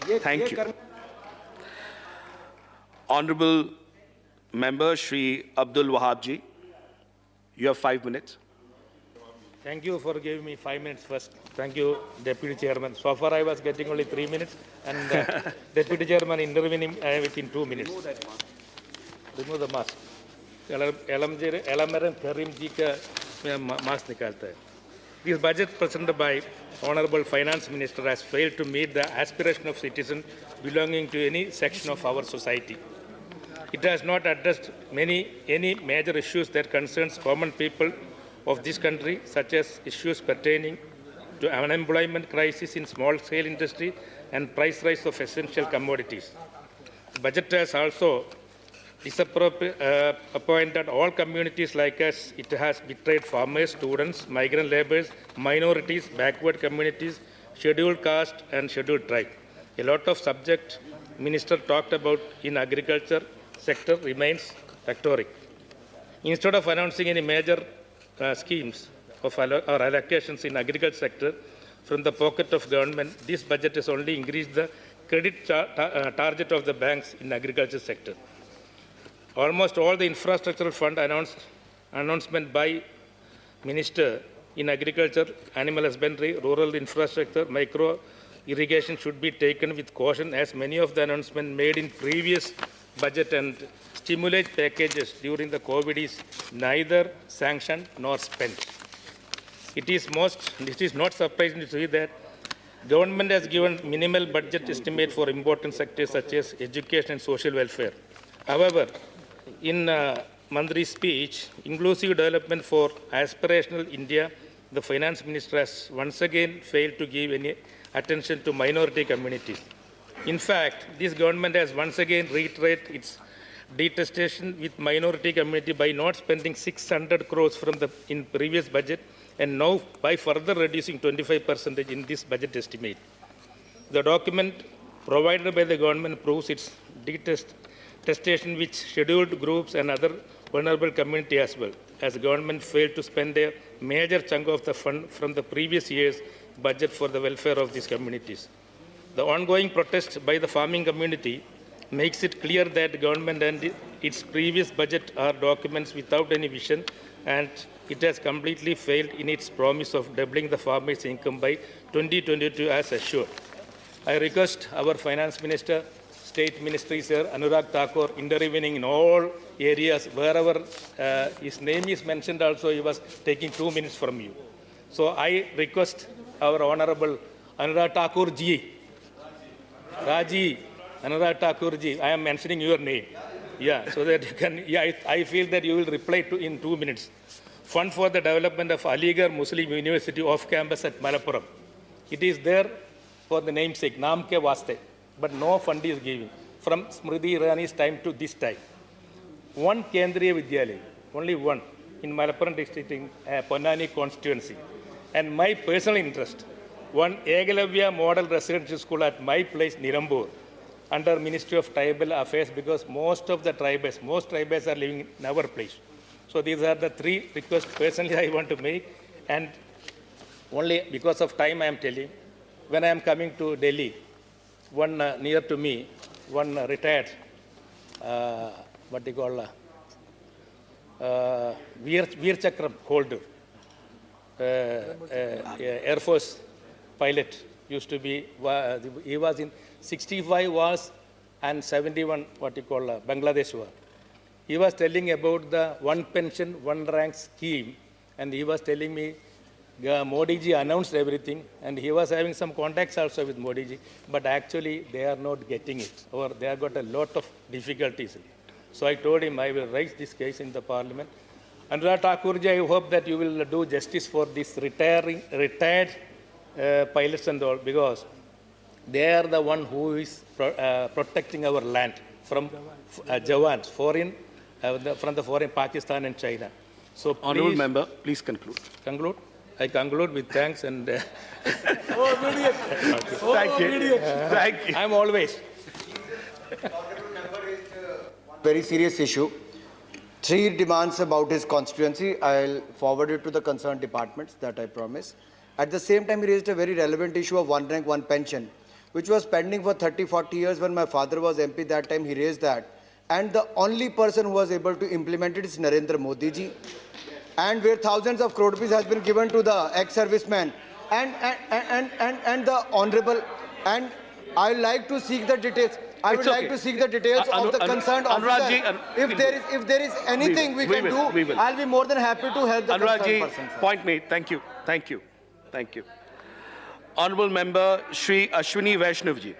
Thank you. Honorable Member Shri Abdul Wahab ji, you have 5 minutes. Thank you for giving me 5 minutes first. Thank you, Deputy Chairman. So far, I was getting only 3 minutes, and Deputy Chairman intervening within 2 minutes. Remove the mask. Elamaran Karim ji ka mask nikalta hai. This budget presented by Honorable Finance Minister has failed to meet the aspiration of citizens belonging to any section of our society. It has not addressed any major issues that concerns common people of this country, such as issues pertaining to unemployment crisis in small-scale industry and price rise of essential commodities. The budget has also disappointed all communities like us. It has betrayed farmers, students, migrant laborers, minorities, backward communities, scheduled caste and scheduled tribe. A lot of subject Minister talked about in agriculture sector remains rhetoric. Instead of announcing any major schemes of or allocations in agriculture sector from the pocket of government, this budget has only increased the credit target of the banks in agriculture sector. Almost all the infrastructural fund announcement by Minister in agriculture, animal husbandry, rural infrastructure, micro irrigation should be taken with caution, as many of the announcements made in previous budget and stimulate packages during the COVID is neither sanctioned nor spent. It is not surprising to see that government has given minimal budget estimate for important sectors such as education and social welfare. However, in Mandri's speech, Inclusive Development for Aspirational India, the Finance Minister has once again failed to give any attention to minority communities. In fact, this government has once again reiterated its detestation with minority community by not spending 600 crores in previous budget and now by further reducing 25% in this budget estimate. The document provided by the government proves its detestation with scheduled groups and other vulnerable community as well, as the government failed to spend a major chunk of the fund from the previous year's budget for the welfare of these communities. The ongoing protest by the farming community makes it clear that the government and its previous budget are documents without any vision, and it has completely failed in its promise of doubling the farmers' income by 2022 as assured. I request our Finance Minister, State Ministry, Sir Anurag Thakur, intervening in all areas. Wherever his name is mentioned also, he was taking 2 minutes from you. So I request our Honorable Anurag Thakur ji, Raji, Anurag Thakur ji, I am mentioning your name. Yeah, so that you can, I feel that you will reply to in 2 minutes. Fund for the development of Aligarh Muslim University off campus at Malappuram. It is there for the namesake, Naam ke vaste, but no fund is given from Smriti Irani's time to this time. One Kendriya Vidyalaya, only one, in Malappuram district in Ponnani constituency. And my personal interest, one Ekalavya Model Residential School at my place, Nirambur, under Ministry of Tribal Affairs, because most tribes are living in our place. So these are the 3 requests personally I want to make, and only because of time I am telling. When I am coming to Delhi, one near to me, one retired, Veer Chakram holder, Air Force pilot, used to be, he was in 65 wars and 71, Bangladesh war. He was telling about the one pension, one rank scheme, and he was telling me Modi ji announced everything, and he was having some contacts also with Modi ji, but actually they are not getting it, or they have got a lot of difficulties. So I told him I will raise this case in the parliament. Anurag Thakur ji, I hope that you will do justice for this retired pilots and all, because they are the one who is protecting our land from Jawans, from the foreign Pakistan and China. So Honourable Member, please conclude. Conclude? I conclude with thanks and... Thank you. Thank you. I'm always. Very serious issue. 3 demands about his constituency. I'll forward it to the concerned departments, that I promise. At the same time, he raised a very relevant issue of one rank, one pension. which was pending for 30, 40 years when my father was MP that time, he raised that. And the only person who was able to implement it is Narendra Modi ji. And where thousands of crore rupees has been given to the ex-servicemen and the honorable, and I like to seek the details. I would It's okay. like to seek the details of the concerned Anurag ji, officer. If there is anything we can we do, will. I'll be more than happy to help the Anurag concerned ji, person. Sir. point made. Thank you. Thank you. Thank you. Honorable Member Shri Ashwini Vaishnav ji.